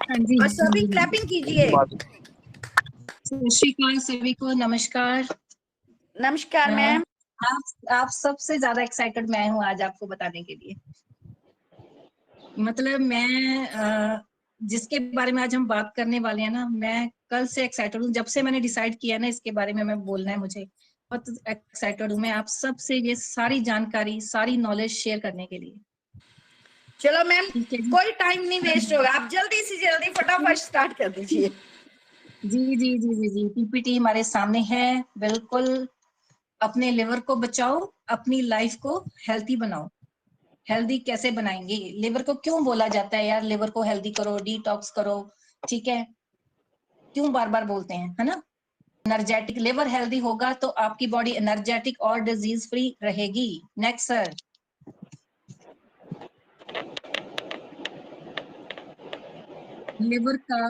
हाँ जी। और सभी क्लैपिंग कीजिए। सत श्री अकाल सभी को, नमस्कार। नमस्कार मैम। आप सबसे ज्यादा एक्साइटेड मैं हूँ आज आपको बताने के लिए। मतलब मैं जिसके बारे में आज हम बात करने वाले हैं ना, मैं कल से एक्साइटेड हूँ। जब से मैंने डिसाइड किया ना इसके बारे में मैं बोलना है, मुझे बहुत एक्साइटेड हूँ मैं आप सबसे ये सारी जानकारी, सारी नॉलेज शेयर करने के लिए। चलो मैम, कोई टाइम नहीं वेस्ट होगा, आप जल्दी से जल्दी फटाफट स्टार्ट कर दीजिए। जी जी जी जी जी पीपीटी हमारे सामने है। बिल्कुल, अपने लिवर को बचाओ, अपनी लाइफ को हेल्थी बनाओ। हेल्दी कैसे बनाएंगे? लिवर को क्यों बोला जाता है यार, लिवर को हेल्दी करो, डिटॉक्स करो, ठीक है, क्यों बार बार बोलते हैं, है ना? एनर्जेटिक लिवर हेल्दी होगा तो आपकी बॉडी एनर्जेटिक और डिजीज फ्री रहेगी। Next sir. लिवर का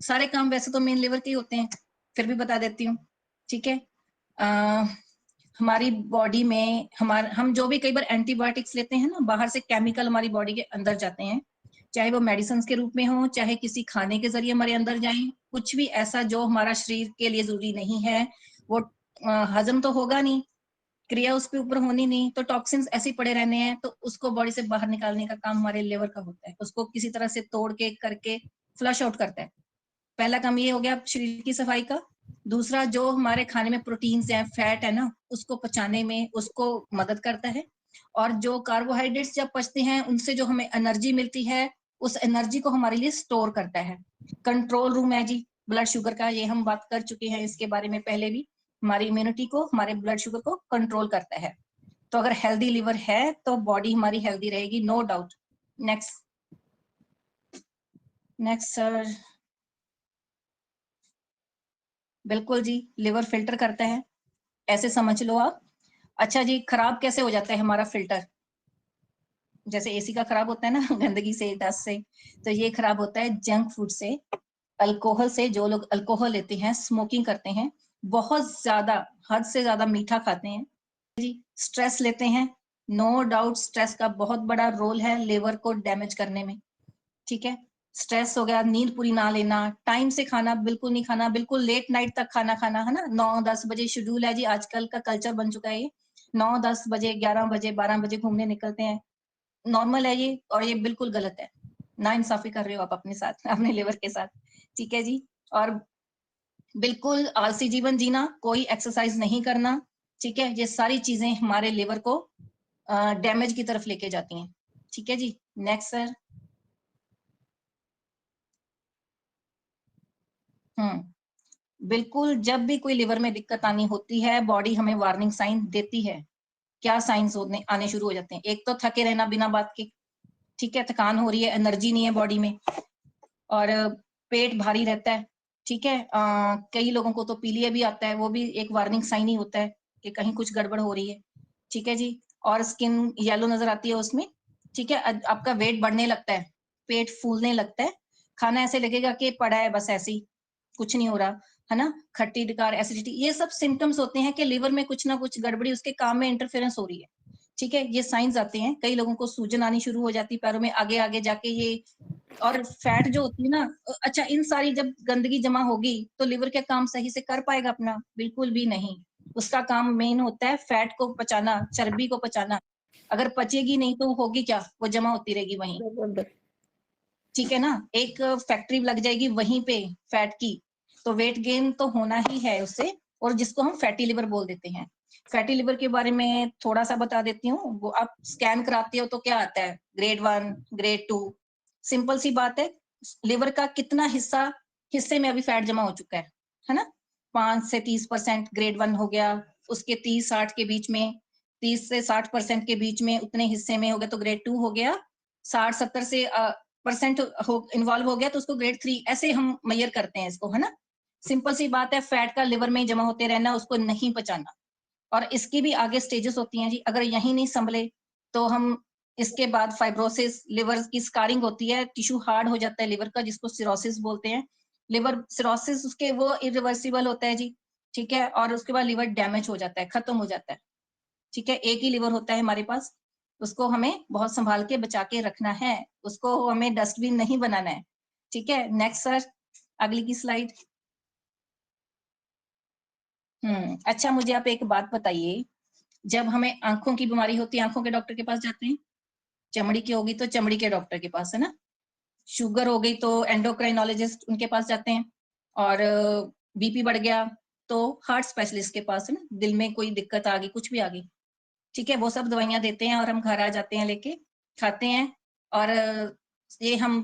सारे काम वैसे तो मेन लिवर के ही होते हैं, फिर भी बता देती हूँ, ठीक है। हमारी बॉडी में हम जो भी कई बार एंटीबायोटिक्स लेते हैं ना, बाहर से केमिकल हमारी बॉडी के अंदर जाते हैं, चाहे वो मेडिसिन के रूप में हो, चाहे किसी खाने के जरिए हमारे अंदर जाए, कुछ भी ऐसा जो हमारा शरीर के लिए जरूरी नहीं है वो हजम तो होगा नहीं, क्रिया उस पे ऊपर होनी नहीं, तो टॉक्सिन्स ऐसे ही पड़े रहने हैं, तो उसको बॉडी से बाहर निकालने का काम हमारे लिवर का होता है। उसको किसी तरह से तोड़ के करके फ्लश आउट करता है। पहला काम ये हो गया शरीर की सफाई का। दूसरा, जो हमारे खाने में प्रोटीन्स है, फैट है ना, उसको पचाने में उसको मदद करता है। और जो कार्बोहाइड्रेट्स जब पचते हैं उनसे जो हमें एनर्जी मिलती है, उस एनर्जी को हमारे लिए स्टोर करता है। कंट्रोल रूम है जी ब्लड शुगर का, ये हम बात कर चुके हैं इसके बारे में पहले भी। हमारी इम्यूनिटी को, हमारे ब्लड शुगर को कंट्रोल करता है। तो अगर हेल्दी लिवर है तो बॉडी हमारी हेल्दी रहेगी, no doubt. Next next sir. बिल्कुल जी, लिवर फिल्टर करता है, ऐसे समझ लो आप। अच्छा जी, खराब कैसे हो जाता है हमारा फिल्टर? जैसे एसी का खराब होता है ना गंदगी से, डस्ट से, तो ये खराब होता है जंक फूड से, अल्कोहल से। जो लोग अल्कोहल लेते हैं, स्मोकिंग करते हैं, बहुत ज्यादा हद से ज्यादा मीठा खाते हैं जी, स्ट्रेस लेते हैं, नो डाउट स्ट्रेस का बहुत बड़ा रोल है लिवर को डैमेज करने में, ठीक है। स्ट्रेस हो गया, नींद पूरी ना लेना, टाइम से खाना बिल्कुल नहीं खाना, बिल्कुल लेट नाइट तक खाना खाना, है ना, 9-10 बजे शेड्यूल है जी, आजकल का कल्चर बन चुका है ये। 9-10 बजे, 11 बजे, 12 बजे घूमने निकलते हैं, नॉर्मल है ये, और ये बिल्कुल गलत है। ना इंसाफी कर रहे हो आप अपने साथ, अपने लिवर के साथ, ठीक है जी। और बिल्कुल आलसी जीवन जीना, कोई एक्सरसाइज नहीं करना, ठीक है, ये सारी चीजें हमारे लिवर को डैमेज की तरफ लेके जाती हैं, ठीक है जी। Next sir. बिल्कुल, जब भी कोई लिवर में दिक्कत आनी होती है, बॉडी हमें वार्निंग साइन देती है। क्या साइंस आने शुरू हो जाते हैं? एक तो थके रहना बिना बात के, ठीक है, थकान हो रही है, एनर्जी नहीं है बॉडी में, और पेट भारी रहता है, ठीक है। कई लोगों को तो पीलिया भी आता है, वो भी एक वार्निंग साइन ही होता है कि कहीं कुछ गड़बड़ हो रही है, ठीक है जी। और स्किन येलो नजर आती है उसमें, ठीक है। आपका वेट बढ़ने लगता है, पेट फूलने लगता है, खाना ऐसे लगेगा कि पड़ा है बस ऐसे ही, कुछ नहीं हो रहा, है ना। खट्टी डकार, एसिडिटी, ये सब सिम्टम्स होते हैं कि लिवर में कुछ ना कुछ गड़बड़ी, उसके काम में इंटरफेरेंस हो रही है, ठीक है। ये साइंस आते हैं। कई लोगों को सूजन आनी शुरू हो जाती है पैरों में, आगे आगे जाके ये। और फैट जो होती है ना, अच्छा, इन सारी जब गंदगी जमा होगी तो लिवर क्या काम सही से कर पाएगा अपना? बिल्कुल भी नहीं। उसका काम मेन होता है फैट को पचाना, चर्बी को पचाना। अगर पचेगी नहीं तो होगी क्या? वो जमा होती रहेगी वहीं, ठीक है ना। एक फैक्ट्री लग जाएगी वहीं पे फैट की, तो वेट गेन तो होना ही है उससे, और जिसको हम फैटी लिवर बोल देते हैं। फैटी लिवर के बारे में थोड़ा सा बता देती हूँ। वो आप स्कैन कराते हो तो क्या आता है? Grade 1, grade 2। सिंपल सी बात है, लिवर का कितना हिस्से में अभी फैट जमा हो चुका है ना? 5 से 30% ग्रेड 1 हो गया, उसके 30-60 के बीच में, 30 से 60% के बीच में उतने हिस्से में हो गया तो ग्रेड 2 हो गया। 60-70 से परसेंट इन्वॉल्व हो गया तो उसको ग्रेड 3, ऐसे हम मेजर करते हैं इसको, है ना। सिंपल सी बात है, फैट का लिवर में जमा होते रहना, उसको नहीं पचाना। और इसकी भी आगे स्टेजेस होती हैं जी, अगर यही नहीं संभले तो हम इसके बाद फाइब्रोसिस, लिवर की स्कारिंग होती है, टिश्यू हार्ड हो जाता है लिवर का, जिसको सिरोसिस बोलते हैं। लिवर सिरोसिस उसके वो इरिवर्सिबल होता है जी, ठीक है। और उसके बाद लिवर डैमेज हो जाता है, खत्म हो जाता है, ठीक है। एक ही लिवर होता है हमारे पास, उसको हमें बहुत संभाल के बचा के रखना है, उसको हमें डस्टबिन नहीं बनाना है। ठीक है, नेक्स्ट सर, अगली की स्लाइड। अच्छा मुझे आप एक बात बताइए, जब हमें आंखों की बीमारी होती है आंखों के डॉक्टर के पास जाते हैं, चमड़ी की होगी तो चमड़ी के डॉक्टर के पास, है ना, शुगर हो गई तो एंडोक्राइनोलॉजिस्ट उनके पास जाते हैं, और बीपी बढ़ गया तो हार्ट स्पेशलिस्ट के पास, है ना, दिल में कोई दिक्कत आ गई, कुछ भी आ गई, ठीक है, वो सब दवाइयां देते हैं और हम घर आ जाते हैं लेके, खाते हैं, और ये हम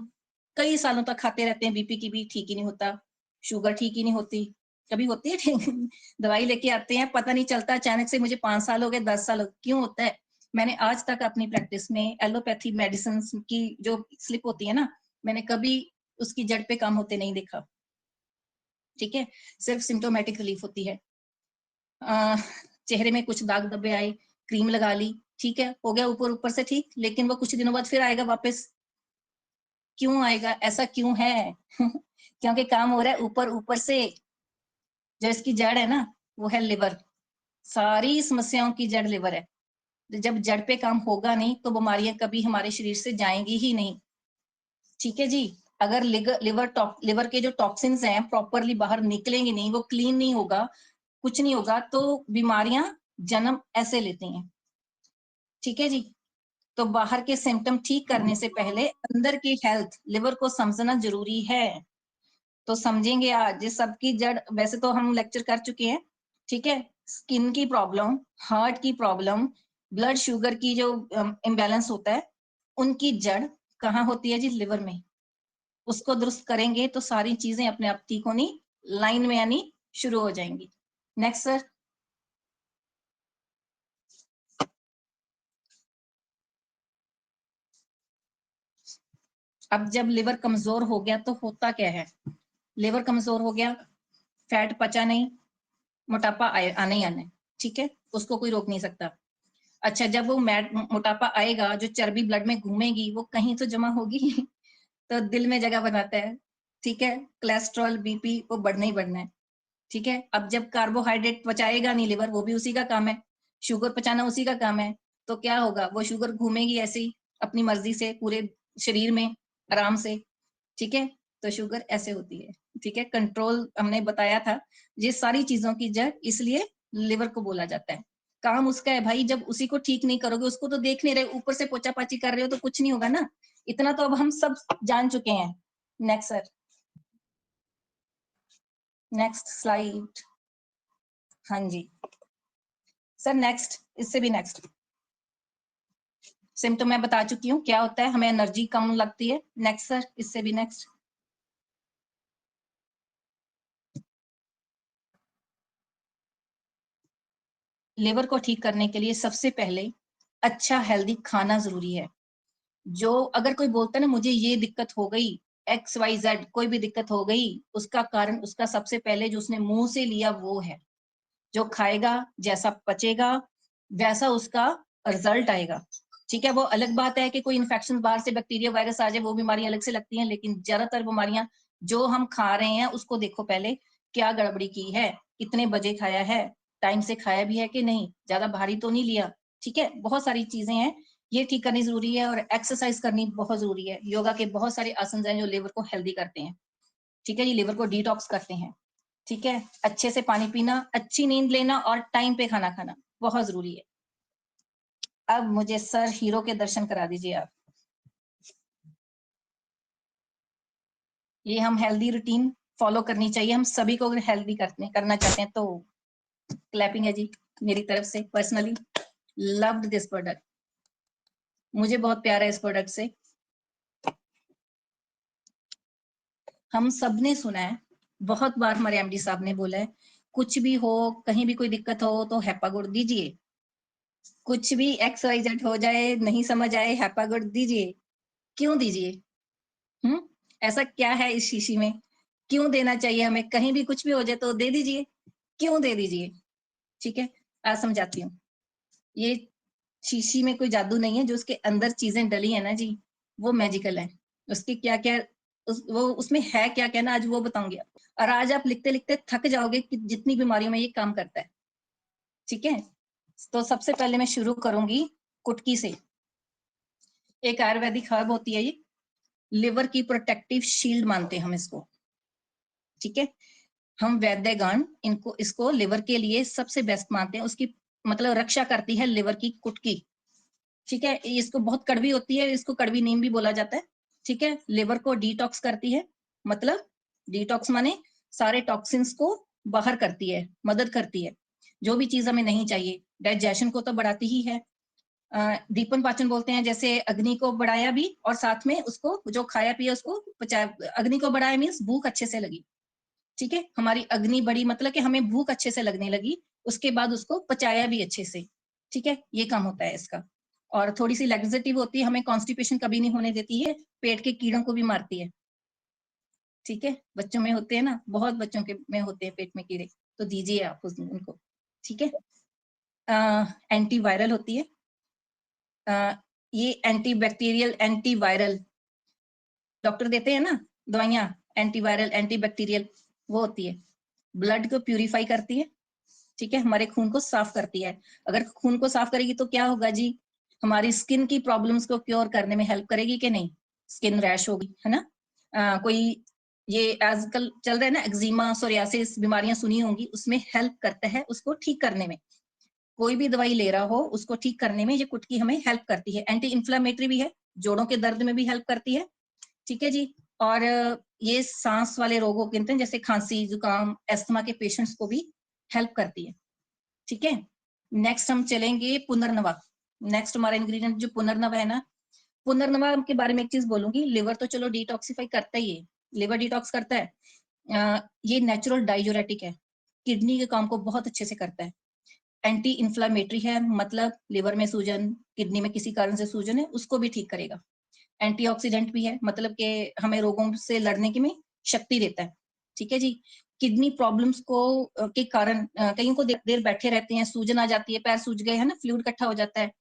कई सालों तक खाते रहते हैं, बीपी की भी ठीक ही नहीं होता, शुगर ठीक ही नहीं होती, कभी होती है ठीक दवाई लेके आते हैं, पता नहीं चलता, अचानक से मुझे 5 साल हो गए, 10 साल हो गए, क्यों होता है? मैंने आज तक अपनी प्रैक्टिस में एलोपैथी मेडिसिन की जो स्लिप होती है ना, मैंने कभी उसकी जड़ पे काम होते नहीं देखा, ठीक है, सिर्फ सिम्टोमेटिक रिलीफ होती है। चेहरे में कुछ दाग धब्बे आए, क्रीम लगा ली, ठीक है, हो गया ऊपर ऊपर से ठीक, लेकिन वो कुछ दिनों बाद फिर आएगा वापस, क्यों आएगा, ऐसा क्यों है? क्योंकि काम हो रहा है ऊपर ऊपर से, जो इसकी जड़ है ना वो है लिवर, सारी समस्याओं की जड़ लिवर है, जब जड़ पे काम होगा नहीं तो बीमारियां कभी हमारे शरीर से जाएंगी ही नहीं, ठीक है जी। अगर लिवर के जो टॉक्सिन्स हैं प्रॉपरली बाहर निकलेंगे नहीं, वो क्लीन नहीं होगा, कुछ नहीं होगा, तो बीमारियां जन्म ऐसे लेती हैं, ठीक है जी। तो बाहर के सिम्टम ठीक करने से पहले अंदर की हेल्थ, लिवर को समझना जरूरी है, तो समझेंगे आज ये सबकी जड़, वैसे तो हम लेक्चर कर चुके हैं, ठीक है, स्किन की प्रॉब्लम, हार्ट की प्रॉब्लम, ब्लड शुगर की जो इम्बैलेंस होता है, उनकी जड़ कहाँ होती है जी? लिवर में। उसको दुरुस्त करेंगे तो सारी चीजें अपने आप ठीक होनी, लाइन में आनी शुरू हो जाएंगी। Next sir. अब जब लिवर कमजोर हो गया तो होता क्या है? लिवर कमजोर हो गया, फैट पचा नहीं, मोटापा आना ही आना है, ठीक है, उसको कोई रोक नहीं सकता। अच्छा, जब वो मोटापा आएगा, जो चर्बी ब्लड में घूमेगी वो कहीं तो जमा होगी तो दिल में जगह बनाता है, ठीक है, कोलेस्ट्रॉल बीपी वो बढ़ना ही बढ़ना है, ठीक है। अब जब कार्बोहाइड्रेट पचाएगा नहीं लिवर, वो भी उसी का काम है, शुगर पचाना उसी का काम है, तो क्या होगा, वो शुगर घूमेगी ऐसे ही अपनी मर्जी से पूरे शरीर में आराम से, ठीक है, तो शुगर ऐसे होती है, ठीक है, कंट्रोल हमने बताया था, ये सारी चीजों की जड़ इसलिए लिवर को बोला जाता है। काम उसका है भाई, जब उसी को ठीक नहीं करोगे, उसको तो देख नहीं रहे, ऊपर से पोछा पाची कर रहे हो तो कुछ नहीं होगा ना, इतना तो अब हम सब जान चुके हैं। Next sir, next slide. हाँ जी सर, नेक्स्ट, इससे भी नेक्स्ट। सिम्टम मैं बता चुकी हूँ क्या होता है, हमें एनर्जी कम लगती है। नेक्स्ट सर, इससे भी नेक्स्ट। लिवर को ठीक करने के लिए सबसे पहले अच्छा हेल्दी खाना जरूरी है। जो अगर कोई बोलता है ना मुझे ये दिक्कत हो गई, XYZ कोई भी दिक्कत हो गई, उसका कारण उसका सबसे पहले जो उसने मुंह से लिया वो है। जो खाएगा, जैसा पचेगा, वैसा उसका रिजल्ट आएगा, ठीक है। वो अलग बात है कि कोई इन्फेक्शन बाहर से बैक्टीरिया वायरस आ जाए, वो बीमारियां अलग से लगती हैं, लेकिन ज्यादातर बीमारियां जो हम खा रहे हैं उसको देखो पहले, क्या गड़बड़ी की है, कितने बजे खाया है, टाइम से खाया भी है कि नहीं, ज्यादा भारी तो नहीं लिया, ठीक है, बहुत सारी चीजें हैं, ये ठीक करनी जरूरी है। और एक्सरसाइज करनी बहुत जरूरी है, योगा के बहुत सारे आसन हैं जो लिवर को हेल्दी करते हैं, ठीक है, ये लिवर को डिटॉक्स करते हैं, ठीक है। अच्छे से पानी पीना, अच्छी नींद लेना और टाइम पे खाना खाना बहुत जरूरी है। अब मुझे सर हीरो के दर्शन करा दीजिए आप। ये हम हेल्दी रूटीन फॉलो करनी चाहिए हम सभी को, अगर हेल्दी करना चाहते हैं तो। क्लैपिंग है जी मेरी तरफ से, पर्सनली लव्ड दिस प्रोडक्ट, मुझे बहुत प्यार है इस प्रोडक्ट से। हम सब ने सुना है, बहुत बार हमारे MD साहब ने बोला है, कुछ भी हो, कहीं भी कोई दिक्कत हो तो हैप्पा गुड़ दीजिए, कुछ भी XYZ हो जाए, नहीं समझ आए, हैप्पा गुड़ दीजिए। क्यों दीजिए? ऐसा क्या है इस शीशी में, क्यों देना चाहिए हमें? कहीं भी कुछ भी हो जाए तो दे दीजिए, क्यों दे दीजिए, ठीक है। आज समझाती हूँ। ये शीशी में कोई जादू नहीं है, जो उसके अंदर चीजें डली है ना जी, वो मैजिकल है। उसके क्या क्या वो उसमें है क्या क्या ना, आज वो बताऊंगी आपको। और आज आप लिखते लिखते थक जाओगे कि जितनी बीमारियों में ये काम करता है, ठीक है। तो सबसे पहले मैं शुरू करूंगी कुटकी से। एक आयुर्वेदिक हर्ब होती है ये, लिवर की प्रोटेक्टिव शील्ड मानते हैं हम इसको, ठीक है। हम वैद्यगण इसको लिवर के लिए सबसे बेस्ट मानते हैं, उसकी मतलब रक्षा करती है लिवर की कुटकी, ठीक है। इसको बहुत कड़वी होती है, इसको कड़वी नीम भी बोला जाता है, ठीक है। लिवर को डिटॉक्स करती है, मतलब डिटॉक्स माने सारे टॉक्सिन्स को बाहर करती है, मदद करती है, जो भी चीज हमें नहीं चाहिए। डाइजेशन को तो बढ़ाती ही है, दीपन पाचन बोलते हैं, जैसे अग्नि को बढ़ाया भी और साथ में उसको जो खाया पिया उसको पचाया। अग्नि को बढ़ाया मीन्स भूख अच्छे से लगी, ठीक है। हमारी अग्नि बढ़ी मतलब कि हमें भूख अच्छे से लगने लगी, उसके बाद उसको पचाया भी अच्छे से, ठीक है। ये काम होता है इसका। और थोड़ी सी लैक्सेटिव होती है, हमें कॉन्स्टिपेशन कभी नहीं होने देती है, पेट के कीड़ों को भी मारती है, ठीक है। बच्चों में होते हैं ना, बहुत बच्चों के में होते हैं पेट में कीड़े, तो दीजिए आप उनको, ठीक है। एंटीवायरल होती है, ये एंटीबैक्टीरियल एंटीवायरल डॉक्टर देते हैं ना दवाइयां, एंटीवायरल एंटीबैक्टीरियल, वो होती है। ब्लड को प्यूरिफाई करती है, ठीक है, हमारे खून को साफ करती है। अगर खून को साफ करेगी तो क्या होगा जी, हमारी स्किन की प्रॉब्लम्स को क्योर करने में हेल्प करेगी कि नहीं, स्किन रैश होगी, है ना। कोई ये आजकल चल रहा है ना एक्जिमा, सोरियासिस बीमारियां सुनी होंगी, उसमें हेल्प करता है उसको ठीक करने में। कोई भी दवाई ले रहा हो उसको ठीक करने में ये कुटकी हमें हेल्प करती है। एंटी इंफ्लेमेटरी भी है, जोड़ों के दर्द में भी हेल्प करती है, ठीक है जी। और ये सांस वाले रोगों के अंदर जैसे खांसी जुकाम अस्थमा के पेशेंट्स को भी हेल्प करती है, ठीक है। नेक्स्ट हम चलेंगे पुनर्नवा। नेक्स्ट हमारा इंग्रेडिएंट जो पुनर्नवा है ना, पुनर्नवा के बारे में एक चीज बोलूंगी। लिवर तो चलो डिटॉक्सिफाई करता ही है, लिवर डिटॉक्स करता है, ये नेचुरल डाइयूरेटिक है, किडनी के काम को बहुत अच्छे से करता है। एंटी इंफ्लामेटरी है, मतलब लिवर में सूजन, किडनी में किसी कारण से सूजन है उसको भी ठीक करेगा। एंटीऑक्सीडेंट भी है, मतलब कि हमें रोगों से लड़ने की में शक्ति देता है, ठीक है जी। किडनी प्रॉब्लम्स को के कारण कईयों को देर बैठे रहते हैं, सूजन आ जाती है, पैर सूज गए है ना, फ्लूइड इकट्ठा हो जाता है,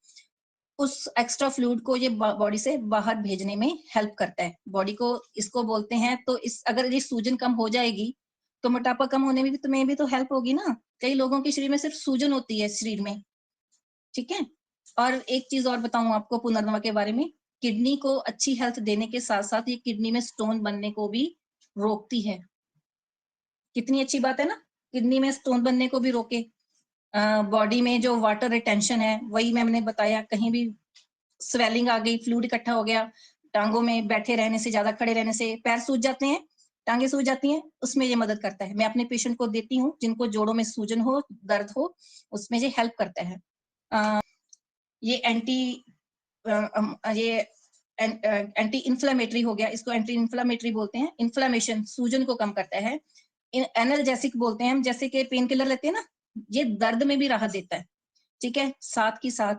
उस एक्स्ट्रा फ्लूइड को ये बॉडी से बाहर भेजने में हेल्प करता है बॉडी को, इसको बोलते हैं। तो इस अगर ये सूजन कम हो जाएगी तो मोटापा कम होने में भी तुम्हें भी तो हेल्प होगी ना। कई लोगों के शरीर में सिर्फ सूजन होती है शरीर में, ठीक है। और एक चीज और बताऊं आपको पुनर्नवा के बारे में, किडनी को अच्छी हेल्थ देने के साथ साथ ये किडनी में स्टोन बनने को भी रोकती है। कितनी अच्छी बात है ना, किडनी में स्टोन बनने को भी रोके। बॉडी में जो वाटर रिटेंशन है, वही मैंने बताया, कहीं भी स्वेलिंग आ गई, फ्लूइड इकट्ठा हो गया, टांगों में बैठे रहने से, ज्यादा खड़े रहने से पैर सूज जाते हैं, टांगे सूज जाती हैं, उसमें ये मदद करता है। मैं अपने पेशेंट को देती हूँ जिनको जोड़ों में सूजन हो, दर्द हो, उसमें ये हेल्प करता है। ये ये एंटी इंफ्लेमेटरी हो गया, इसको एंटी इंफ्लेमेटरी बोलते हैं, इन्फ्लेमेशन सूजन को कम करता है। एनाल्जेसिक बोलते हैं हम, जैसे कि पेन किलर लेते हैं ना, ये दर्द में भी राहत देता है, ठीक है। साथ ही साथ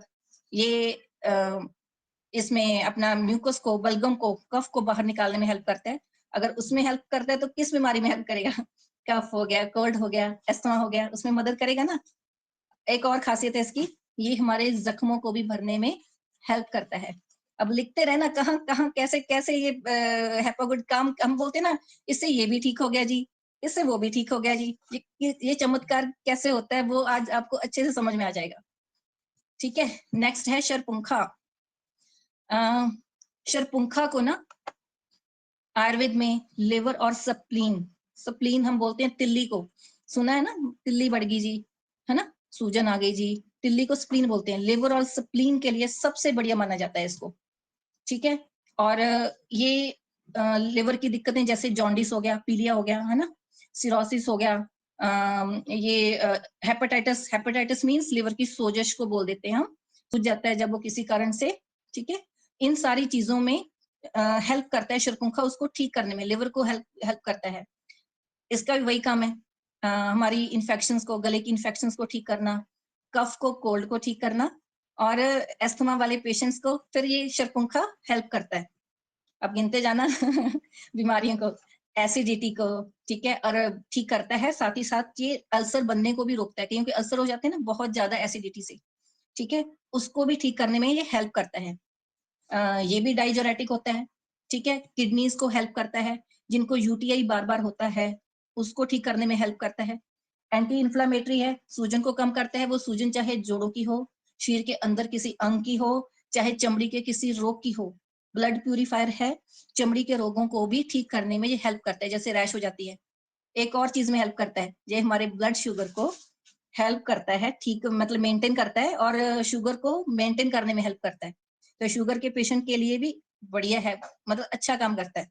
ये इसमें अपना म्यूकस को, बलगम को, कफ को बाहर निकालने में हेल्प करता है। अगर उसमें हेल्प करता है तो किस बीमारी में हेल्प करेगा, कफ हो गया, कोल्ड हो गया, अस्थमा हो गया, उसमें मदद करेगा ना। एक और खासियत है इसकी, ये हमारे जख्मों को भी भरने में हेल्प करता है। अब लिखते रहना कहाँ कहाँ कैसे कैसे ये हेपागुड काम, हम बोलते हैं ना, इससे ये भी ठीक हो गया जी, इससे वो भी ठीक हो गया जी, ये चमत्कार कैसे होता है वो आज आपको अच्छे से समझ में आ जाएगा, ठीक है। नेक्स्ट है शरपुंखा। शरपुंखा को ना आयुर्वेद में लिवर और सप्लीन, सप्लीन हम बोलते हैं तिल्ली को, सुना है ना, तिल्ली बढ़ गई जी, है ना, सूजन आ गई जी, तिल्ली को स्प्लीन बोलते हैं। लिवर और स्प्लीन के लिए सबसे बढ़िया माना जाता है इसको, ठीक है। और ये लिवर की दिक्कतें जैसे जॉन्डिस हो गया, पीलिया हो गया, है ना, सिरोसिस हो गया, ये हेपेटाइटिस, हेपेटाइटिस मींस लिवर की सोजश को बोल देते हैं हम, सूज जाता है जब वो किसी कारण से, ठीक है। इन सारी चीजों में हेल्प करता है शरपुंखा, उसको ठीक करने में, लिवर को हेल्प करता है। इसका भी वही काम है, हमारी इन्फेक्शंस को, गले की इन्फेक्शंस को ठीक करना, कफ को, कोल्ड को ठीक करना, और एस्थमा वाले पेशेंट्स को फिर ये शरपुंखा हेल्प करता है। अब गिनते जाना बीमारियों को, एसिडिटी को, ठीक है, और ठीक करता है। साथ ही साथ ये अल्सर बनने को भी रोकता है, क्योंकि अल्सर हो जाते हैं ना बहुत ज्यादा एसिडिटी से, ठीक है, उसको भी ठीक करने में ये हेल्प करता है। ये भी डाइजोरेटिक होता है, ठीक है, किडनीज को हेल्प करता है, जिनको यूटीआई बार बार होता है उसको ठीक करने में हेल्प करता है। एंटी इंफ्लेमेटरी है, सूजन को कम करता है, वो सूजन चाहे जोड़ों की हो, शरीर के अंदर किसी अंग की हो, चाहे चमड़ी के किसी रोग की हो, ब्लड प्यूरिफायर है, चमड़ी के रोगों को भी ठीक करने में ये हेल्प करता है, जैसे रैश हो जाती है। एक और चीज में हेल्प करता है, ये हमारे ब्लड शुगर को हेल्प करता है, ठीक मतलब मेंटेन करता है, और शुगर को मेंटेन करने में हेल्प करता है। तो शुगर के पेशेंट के लिए भी बढ़िया है, मतलब अच्छा काम करता है।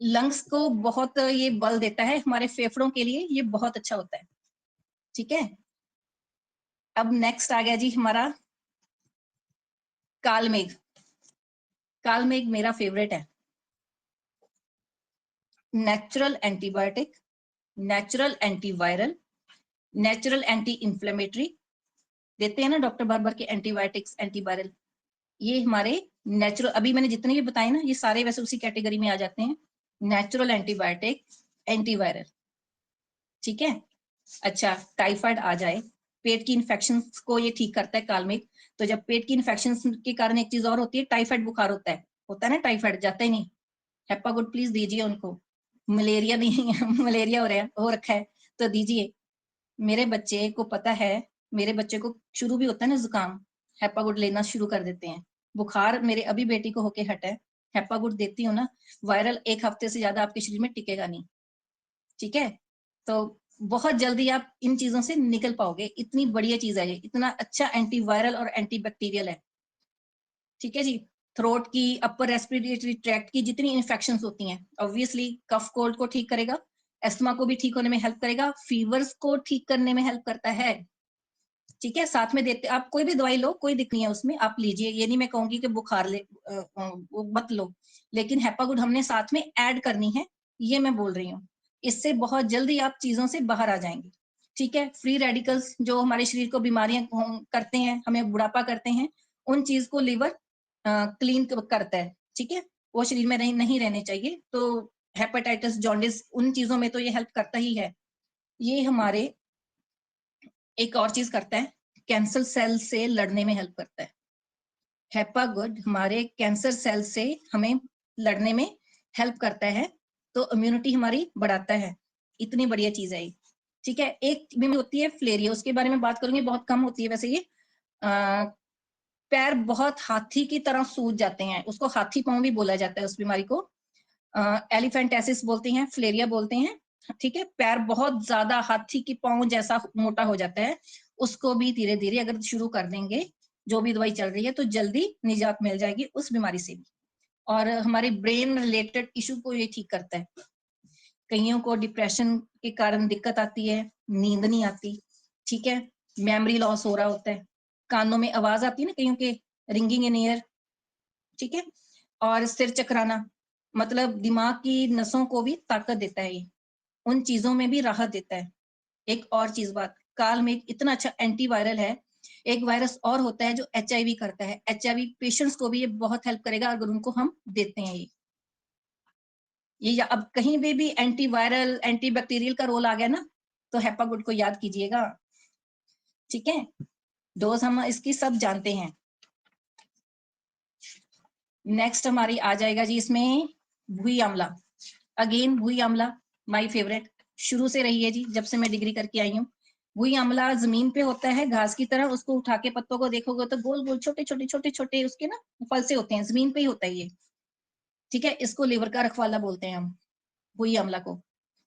लंग्स को बहुत ये बल देता है, हमारे फेफड़ों के लिए ये बहुत अच्छा होता है। ठीक है, अब नेक्स्ट आ गया जी हमारा कालमेघ। कालमेघ मेरा फेवरेट है। Natural antibiotic, natural antiviral, natural anti inflammatory, देते हैं ना डॉक्टर बार बार के एंटीबायोटिक्स एंटीवायरल, ये हमारे नेचुरल, अभी मैंने जितने भी बताए ना ये सारे वैसे उसी कैटेगरी में आ जाते हैं, नेचुरल एंटीबायोटिक एंटीवायरल। ठीक है, अच्छा टाइफाइड आ जाए, पेट की इन्फेक्शन को ये ठीक करता है कालमेघ। तो जब पेट की इन्फेक्शन के कारण एक चीज और होती है, टाइफाइड बुखार होता है ना, टाइफाइड जाता ही नहीं, हेपागुड प्लीज दीजिए उनको। मलेरिया नहीं है, मलेरिया हो रखा है तो दीजिए। मेरे बच्चे को पता है, मेरे बच्चे को शुरू भी होता है ना जुकाम, हेपागुड लेना शुरू कर देते हैं। बुखार मेरे अभी बेटी को होके हटा है, हेपागुड देती हूँ ना, वायरल 1 हफ्ते से ज्यादा आपके शरीर में टिकेगा नहीं। ठीक है, तो बहुत जल्दी आप इन चीजों से निकल पाओगे, इतनी बढ़िया चीज है ये, इतना अच्छा एंटीवायरल और एंटीबैक्टीरियल है। ठीक है जी, थ्रोट की, अपर रेस्पिरेटरी ट्रैक्ट की जितनी इन्फेक्शन होती हैं, ऑब्वियसली कफ कोल्ड को ठीक करेगा, एस्थमा को भी ठीक होने में हेल्प करेगा, फीवर्स को ठीक करने में हेल्प करता है। ठीक है, साथ में देते, आप कोई भी दवाई लो, कोई दिक्कत नहीं है उसमें, आप लीजिए, ये नहीं मैं कहूंगी कि बुखार वो मत लो, लेकिन हेपागुड हमने साथ में ऐड करनी है, ये मैं बोल रही हूँ। इससे बहुत जल्दी आप चीजों से बाहर आ जाएंगे। ठीक है, फ्री रेडिकल्स जो हमारे शरीर को बीमारियां करते हैं, हमें बुढ़ापा करते हैं, उन चीज को लिवर क्लीन करता है। ठीक है, वो शरीर में नहीं रहने चाहिए, तो हेपेटाइटिस, जॉन्डिस, उन चीजों में तो ये हेल्प करता ही है। ये हमारे एक और चीज करता है, कैंसर सेल से लड़ने में हेल्प करता है। हेपागुड हमारे कैंसर सेल से हमें लड़ने में हेल्प करता है, तो इम्यूनिटी हमारी बढ़ाता है, इतनी बढ़िया चीज है ये। ठीक है, एक बीमारी होती है फ्लेरिया, उसके बारे में बात करूंगी, बहुत कम होती है वैसे ये। पैर बहुत हाथी की तरह सूज जाते हैं, उसको हाथी पांव भी बोला जाता है उस बीमारी को, एलिफेंटेसिस बोलते हैं, फ्लेरिया बोलते हैं। ठीक है, पैर बहुत ज्यादा हाथी की पांव जैसा मोटा हो जाता है, उसको भी धीरे धीरे अगर शुरू कर देंगे, जो भी दवाई चल रही है, तो जल्दी निजात मिल जाएगी उस बीमारी से भी। और हमारे ब्रेन रिलेटेड इशू को ये ठीक करता है। कईयों को डिप्रेशन के कारण दिक्कत आती है, नींद नहीं आती। ठीक है, मेमोरी लॉस हो रहा होता है, कानों में आवाज आती है ना कईयों के, रिंगिंग इन ईयर। ठीक है, और सिर चकराना, मतलब दिमाग की नसों को भी ताकत देता है ये, उन चीजों में भी राहत देता है। एक और चीज बात, कालमेघ इतना अच्छा एंटीवायरल है। एक वायरस और होता है जो HIV करता है, HIV पेशेंट्स को भी ये बहुत हेल्प करेगा अगर उनको हम देते हैं ये अब कहीं भी एंटीवायरल एंटीबैक्टीरियल का रोल आ गया ना, तो हेपागुड को याद कीजिएगा। ठीक है, डोज हम इसकी सब जानते हैं। नेक्स्ट हमारी आ जाएगा जी इसमें भुई आंवला। अगेन भुई आंवला माय फेवरेट, शुरू से रही है जी, जब से मैं डिग्री करके आई हूँ। भुई आंवला जमीन पे होता है घास की तरह, उसको उठा के पत्तों को देखोगे तो गोल गोल छोटे छोटे छोटे छोटे उसके ना फल से होते हैं, जमीन पे ही होता है ये। ठीक है, इसको लिवर का रखवाला बोलते हैं हम, भुई आंवला को।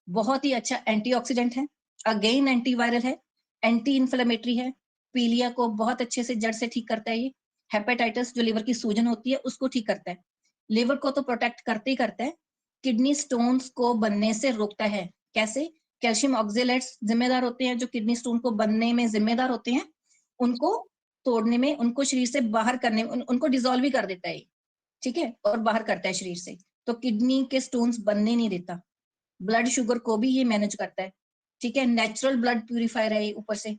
बहुत ही अच्छा एंटीऑक्सीडेंट है, अगेन एंटीवायरल है, एंटी इन्फ्लेमेटरी है, पीलिया को बहुत अच्छे से जड़ से ठीक करता है ये। हेपेटाइटिस जो लिवर की सूजन होती है उसको ठीक करता है, लिवर को तो प्रोटेक्ट करते ही करता है, किडनी स्टोन्स को बनने से रोकता है। कैसे? कैल्शियम ऑक्जेलेट्स जिम्मेदार होते हैं जो किडनी स्टोन को बनने में जिम्मेदार होते हैं, उनको तोड़ने में, उनको शरीर से बाहर करने में, उनको डिसॉल्व भी कर देता है। ठीक है, और बाहर करता है शरीर से, तो किडनी के स्टोन्स बनने नहीं देता। ब्लड शुगर को भी ये मैनेज करता है। ठीक है, नेचुरल ब्लड प्यूरिफायर है ये ऊपर से।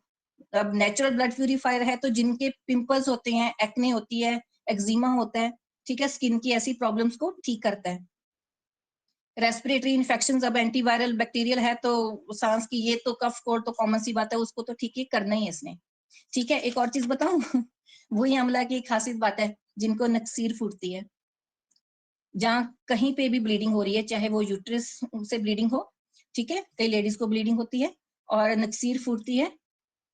अब नेचुरल ब्लड प्यूरिफायर है तो जिनके पिंपल्स होते हैं, एक्ने होती है, एक्जिमा होता है, ठीक है, स्किन की ऐसी प्रॉब्लम्स को ठीक करता है। रेस्पिरेटरी इन्फेक्शन, अब एंटीवायरल बैक्टीरियल है तो सांस की, ये तो कफ कोल्ड तो कॉमन सी बात है, उसको तो ठीक ही करना ही है इसने। ठीक है, एक और चीज बताऊं वही आंवला की एक खासियत बात है, जिनको नक्सीर फूटती है, जहाँ कहीं पे भी ब्लीडिंग हो रही है, चाहे वो यूट्रस से ब्लीडिंग हो, ठीक है, कई लेडीज को ब्लीडिंग होती है और नक्सीर फूटती है,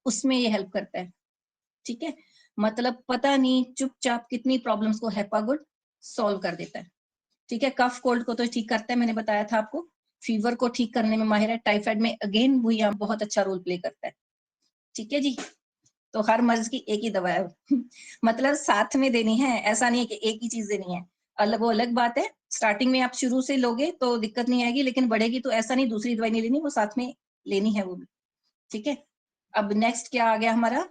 उसमें ये हेल्प करता है। ठीक है, मतलब पता नहीं चुपचाप कितनी प्रॉब्लम्स को हेपागुड सॉल्व कर देता है। ठीक है, कफ कोल्ड को तो ठीक करता है, मैंने बताया था आपको। फीवर को ठीक करने में माहिर है। टाइफाइड में अगेन भुइयां बहुत अच्छा रोल प्ले करता है। ठीक है जी, तो हर मर्ज की एक ही दवा है मतलब साथ में देनी है, ऐसा नहीं है कि एक ही चीज देनी है। अलग वो अलग बात है, स्टार्टिंग में आप शुरू से लोगे तो दिक्कत नहीं आएगी, लेकिन बढ़ेगी तो ऐसा नहीं दूसरी दवाई नहीं लेनी, वो साथ में लेनी है वो भी। ठीक है, अब नेक्स्ट क्या आ गया हमारा,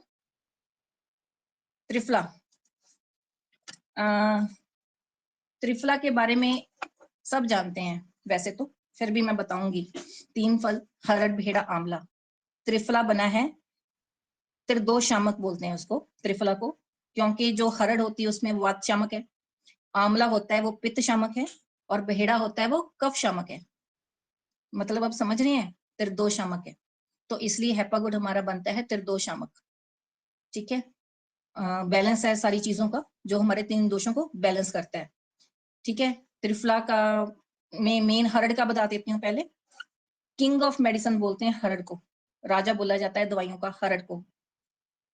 त्रिफला। त्रिफला के बारे में सब जानते हैं वैसे तो, फिर भी मैं बताऊंगी। 3 फल, हरड़, भेड़ा, आंवला, त्रिफला बना है। त्रिदोष शामक बोलते हैं उसको, त्रिफला को, क्योंकि जो हरड़ होती है उसमें वात शामक है, आंवला होता है वो पित्त शामक है, और भेड़ा होता है वो कफ शामक है। मतलब आप समझ रहे हैं, त्रिदोष शामक है, तो इसलिए हेपागुड हमारा बनता है त्रिदोष शामक। ठीक है, बैलेंस है सारी चीजों का, जो हमारे 3 दोषों को बैलेंस करता है। ठीक है, त्रिफला का मैं मेन हरड़ का बता देती हूँ पहले। किंग ऑफ मेडिसिन बोलते हैं हरड़ को, राजा बोला जाता है दवाइयों का हरड़ को।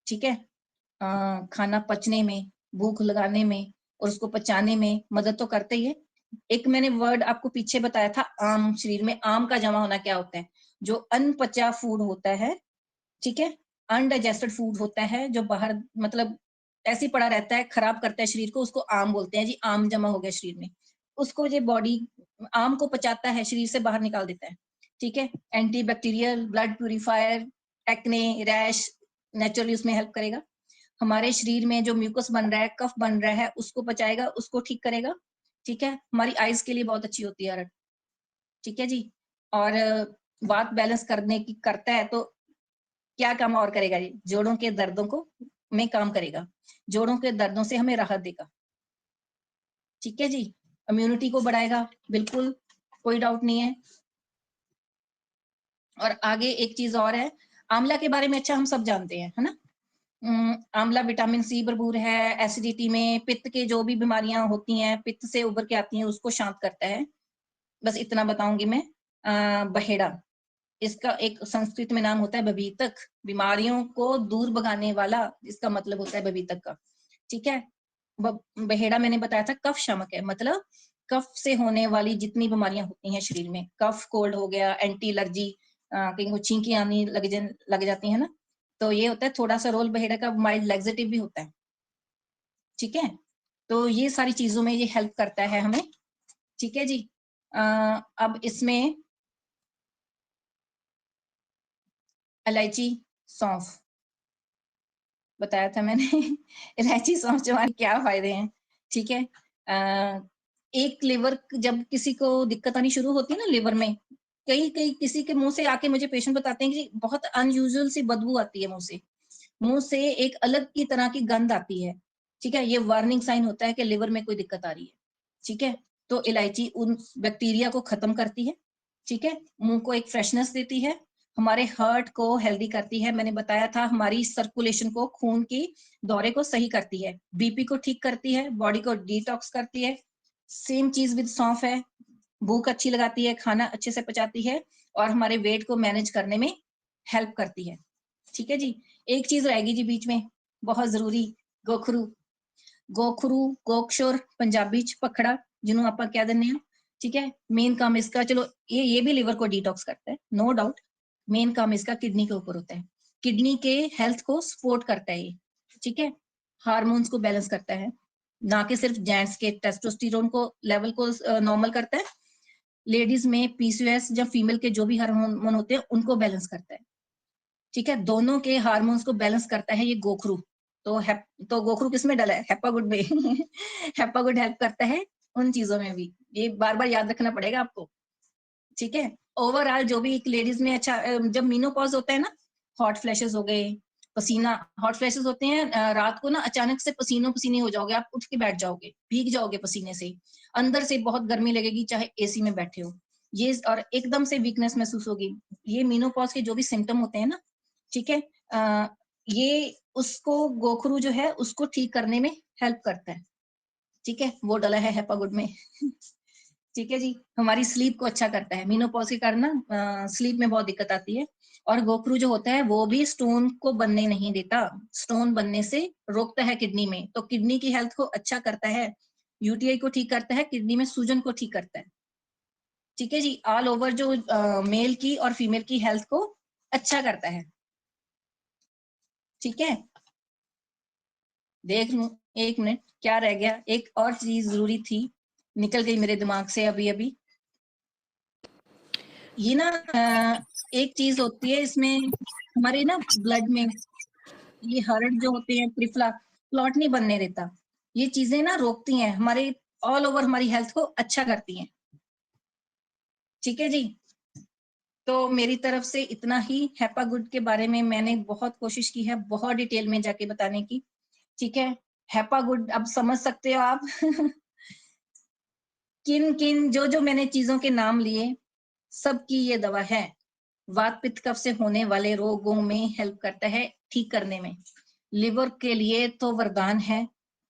ठीक है, खाना पचने में, भूख लगाने में और उसको पचाने में मदद तो करते ही है। एक मैंने वर्ड आपको पीछे बताया था, आम। शरीर में आम का जमा होना क्या होता है, जो अनपचा फूड होता है, ठीक है, अनडाइजेस्टेड फूड होता है, जो बाहर मतलब ऐसे ही पड़ा रहता है, खराब करता है शरीर को, उसको आम बोलते हैं जी। आम जमा हो गया शरीर में, उसको ये बॉडी आम को पचाता है, शरीर से बाहर निकाल देता है। ठीक है, anti bacterial, blood purifier, acne, rash naturally उसमें हेल्प करेगा। हमारे शरीर में जो म्यूकस बन रहा है, कफ बन रहा है, उसको पचाएगा, उसको ठीक करेगा। ठीक है, हमारी आइज के लिए बहुत अच्छी होती है अरट। ठीक है जी, और बात बैलेंस करने की करता है तो क्या काम और करेगा ये, जोड़ों के दर्दों को में काम करेगा, जोड़ों के दर्दों से हमें राहत देगा। ठीक है जी, इम्यूनिटी को बढ़ाएगा, बिल्कुल कोई डाउट नहीं है। और आगे एक चीज और है, आंवला के बारे में अच्छा हम सब जानते हैं, है ना। आंवला विटामिन सी भरपूर है, एसिडिटी में, पित्त के जो भी बीमारियां होती हैं, पित्त से उभर के आती हैं, उसको शांत करता है। बस इतना बताऊंगी मैं। बहेड़ा, इसका एक संस्कृत में नाम होता है बभीतक, बीमारियों को दूर भगाने वाला, इसका मतलब होता है बभीतक का। ठीक है, बहेड़ा मैंने बताया था कफ शामक है, मतलब कफ से होने वाली जितनी बीमारियां होती हैं शरीर में, कफ कोल्ड हो गया, एंटी एलर्जी, कहीं को छींकी आनी लग जाती है ना, तो ये होता है थोड़ा सा रोल बहेड़ा का, माइल्ड लैक्सेटिव भी होता है। ठीक है, तो ये सारी चीजों में ये हेल्प करता है हमें। ठीक है जी, अब इसमें इलायची, सौंफ बताया था मैंने इलायची सौंफ जवान क्या फायदे हैं। ठीक है, एक लिवर, जब किसी को दिक्कत आनी शुरू होती है ना लिवर में, कई कई किसी के मुंह से आके मुझे पेशेंट बताते हैं कि बहुत अनयूजुअल सी बदबू आती है मुंह से, मुंह से एक अलग की तरह की गंध आती है। ठीक है, ये वार्निंग साइन होता है कि लिवर में कोई दिक्कत आ रही है। ठीक है, तो इलायची उन बैक्टीरिया को खत्म करती है। ठीक है, मुंह को एक फ्रेशनेस देती है, हमारे हार्ट को हेल्दी करती है, मैंने बताया था हमारी सर्कुलेशन को, खून की दौरे को सही करती है, बीपी को ठीक करती है, बॉडी को डिटॉक्स करती है। सेम चीज विद सौंफ है, भूख अच्छी लगाती है, खाना अच्छे से पचाती है, और हमारे वेट को मैनेज करने में हेल्प करती है। ठीक है जी, एक चीज रहेगी जी बीच में बहुत जरूरी, गोखरू। गोखरू, गोक्षोर पंजाबी च पखड़ा, जिन्हों आप कह देने हैं। ठीक है, मेन काम इसका, चलो ये भी लिवर को डिटॉक्स करता है, नो डाउट। मेन काम इसका किडनी के ऊपर होता है, किडनी के हेल्थ को सपोर्ट करता है ये। ठीक है, हार्मोन्स को बैलेंस करता है, ना कि सिर्फ जेंट्स के टेस्टोस्टेरोन को लेवल को नॉर्मल करता है, लेडीज में पीसीओएस या फीमेल के जो भी हार्मोन होते हैं उनको बैलेंस करता है। ठीक है, दोनों के हार्मोन्स को बैलेंस करता है ये गोखरू। तो तो गोखरू किसमें डला है, हेपागुड में हेपागुड हेल्प करता है उन चीजों में भी, ये बार बार याद रखना पड़ेगा आपको। ठीक है, ओवरऑल जो भी एक लेडीज में अच्छा, जब मीनोपॉज होता है ना, हॉट फ्लैशेस हो गए, पसीना, हॉट फ्लैशेस होते हैं, रात को ना अचानक से पसीनों पसीने हो जाओगे, आप उठ के बैठ जाओगे, भीग जाओगे पसीने से, अंदर से बहुत गर्मी लगेगी चाहे एसी में बैठे हो, ये, और एकदम से वीकनेस महसूस होगी। ये मीनोपॉज के जो भी सिम्टम होते हैं ना, ठीक है, ये उसको गोखरू जो है उसको ठीक करने में हेल्प करता है। ठीक है, वो डला है हेपागुड में ठीक है जी, हमारी स्लीप को अच्छा करता है, मीनोपॉज के कारण ना स्लीप में बहुत दिक्कत आती है, और गोखरू जो होता है वो भी स्टोन को बनने नहीं देता, स्टोन बनने से रोकता है किडनी में, तो किडनी की हेल्थ को अच्छा करता है। यूटीआई को ठीक करता है, किडनी में सूजन को ठीक करता है। ठीक है जी, ऑल ओवर जो मेल की और फीमेल की हेल्थ को अच्छा करता है। ठीक है, देख लूं, एक मिनट, क्या रह गया, एक और चीज जरूरी थी, निकल गई मेरे दिमाग से अभी अभी। ये ना एक चीज होती है इसमें, हमारे ना ब्लड में ये हर्ट जो होते हैं, त्रिफला, क्लॉट नहीं बनने देता। ये चीजें ना रोकती हैं, हमारे ऑल ओवर हमारी हेल्थ को अच्छा करती हैं। ठीक है जी, तो मेरी तरफ से इतना ही। हेपागुड के बारे में मैंने बहुत कोशिश की है बहुत डिटेल में जाके बताने की। ठीक है, हेपागुड अब समझ सकते हो आप किन किन जो जो मैंने चीजों के नाम लिए, सबकी ये दवा है। वात पित्त कफ से होने वाले रोगों में हेल्प करता है, ठीक करने में। लिवर के लिए तो वरदान है,